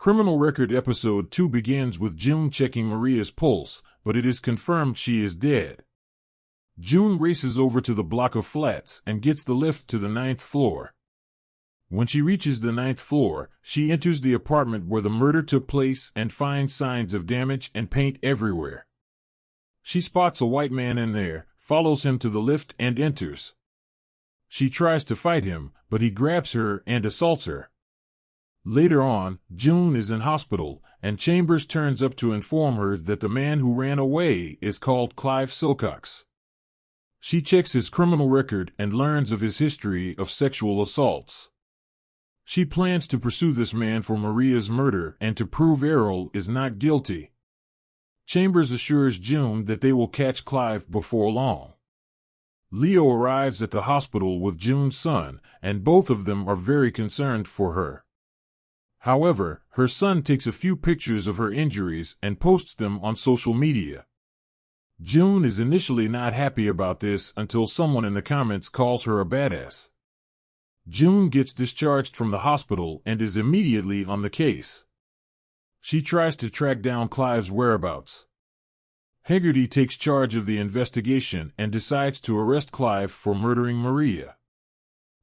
Criminal Record Episode 2 begins with June checking Maria's pulse, but it is confirmed she is dead. June races over to the block of flats and gets the lift to the 9th floor. When she reaches the 9th floor, she enters the apartment where the murder took place and finds signs of damage and paint everywhere. She spots a white man in there, follows him to the lift and enters. She tries to fight him, but he grabs her and assaults her. Later on, June is in hospital, and Chambers turns up to inform her that the man who ran away is called Clive Silcox. She checks his criminal record and learns of his history of sexual assaults. She plans to pursue this man for Maria's murder and to prove Errol is not guilty. Chambers assures June that they will catch Clive before long. Leo arrives at the hospital with June's son, and both of them are very concerned for her. However, her son takes a few pictures of her injuries and posts them on social media. June is initially not happy about this until someone in the comments calls her a badass. June gets discharged from the hospital and is immediately on the case. She tries to track down Clive's whereabouts. Hegarty takes charge of the investigation and decides to arrest Clive for murdering Maria.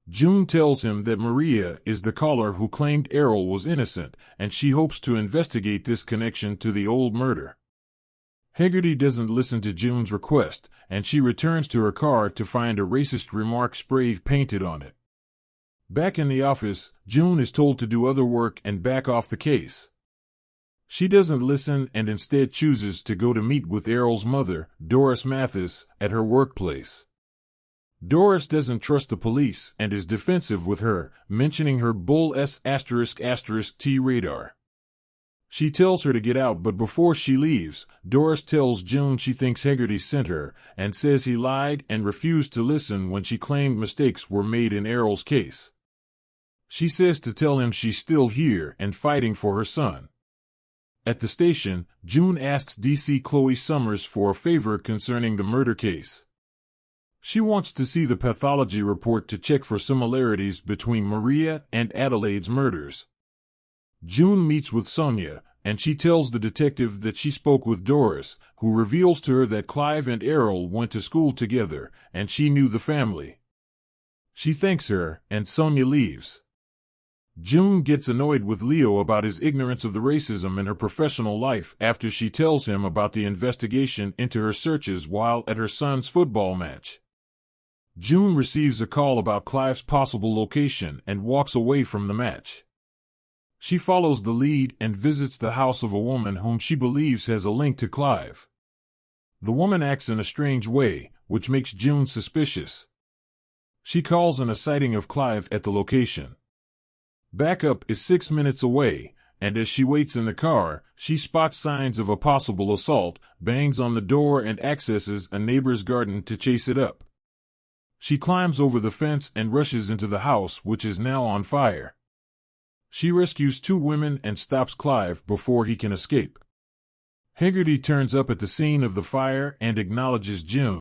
June tells him that Maria is the caller who claimed Errol was innocent, and she hopes to investigate this connection to the old murder. Hegarty doesn't listen to June's request, and she returns to her car to find a racist remark spray painted on it. Back in the office, June is told to do other work and back off the case. She doesn't listen and instead chooses to go to meet with Errol's mother, Doris Mathis, at her workplace. Doris doesn't trust the police and is defensive with her, mentioning her Bull S***T radar. She tells her to get out, but before she leaves, Doris tells June she thinks Hegarty sent her and says he lied and refused to listen when she claimed mistakes were made in Errol's case. She says to tell him she's still here and fighting for her son. At the station, June asks DC Chloe Summers for a favor concerning the murder case. She wants to see the pathology report to check for similarities between Maria and Adelaide's murders. June meets with Sonia, and she tells the detective that she spoke with Doris, who reveals to her that Clive and Errol went to school together, and she knew the family. She thanks her, and Sonia leaves. June gets annoyed with Leo about his ignorance of the racism in her professional life after she tells him about the investigation into her searches while at her son's football match. June receives a call about Clive's possible location and walks away from the match. She follows the lead and visits the house of a woman whom she believes has a link to Clive. The woman acts in a strange way, which makes June suspicious. She calls in a sighting of Clive at the location. Backup is 6 minutes away, and as she waits in the car, she spots signs of a possible assault, bangs on the door and accesses a neighbor's garden to chase it up. She climbs over the fence and rushes into the house, which is now on fire. She rescues 2 women and stops Clive before he can escape. Hegarty turns up at the scene of the fire and acknowledges June.